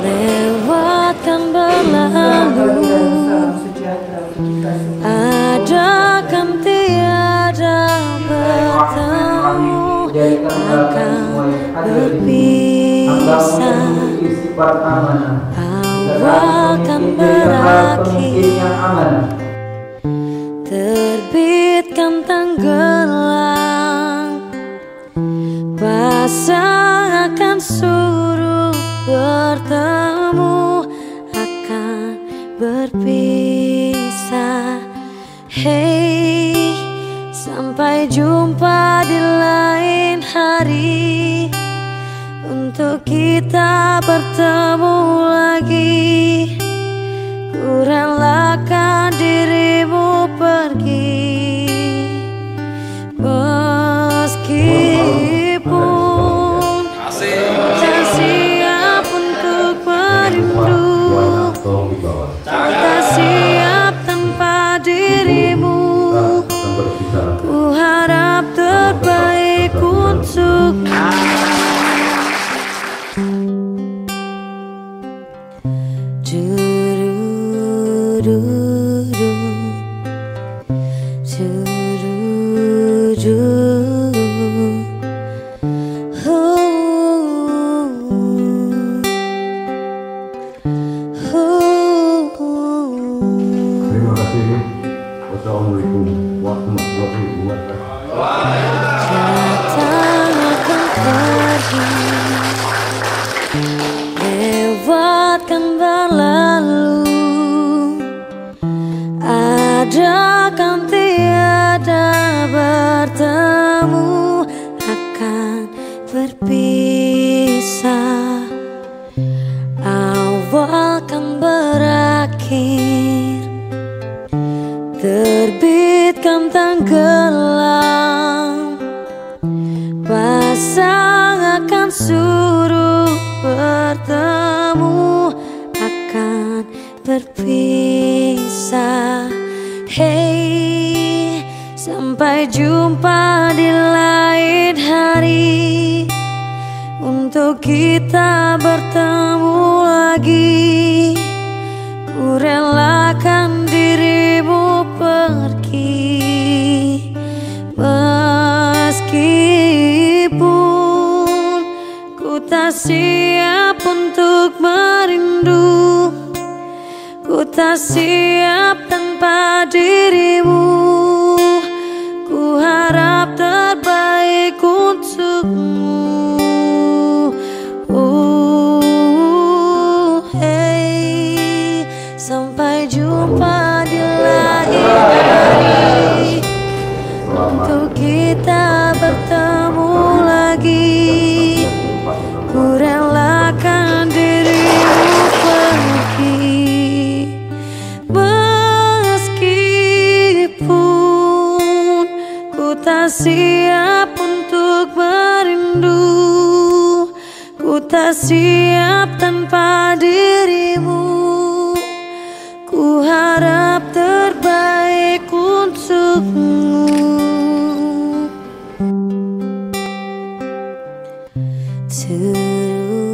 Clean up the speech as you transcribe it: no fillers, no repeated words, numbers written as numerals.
lewatkan berlalu, ada kan tiada bertemu, akan berpisah. Awal kan berakhir, terbitkan tenggelam, pasang akan suruh bertemu, akan berpisah. Hey, sampai jumpa di lain hari, untuk kita bertemu lagi. Ku relakan dirimu pergi, meskipun tak siap untuk merindu, tak siap tanpa dirimu. Ku harap terbaik untukmu. Terima kasih. Wassalamualaikum warahmatullahi wabarakatuh. Datang akan pergi, lewatkan berlalu, ada kan tiada bertemu, akan berpisah. Awal kan berakhir, terbitkan tenggelam, pasang akan suruh bertemu, akan berpisah. Hey, sampai jumpa di lain hari, untuk kita bertemu lagi. Ku relakan dirimu pergi, meskipun ku tak siap untuk merindu, ku tak siap tanpa dirimu. Ku harap terbaik untukmu. Hey, sampai jumpa di lain hari, untuk kita bertemu lagi. Ku relakan dirimu pergi, meskipun ku tak siap untuk merindu, ku tak siap tanpa dirimu. Ku harap terbaik untukmu. Tururu.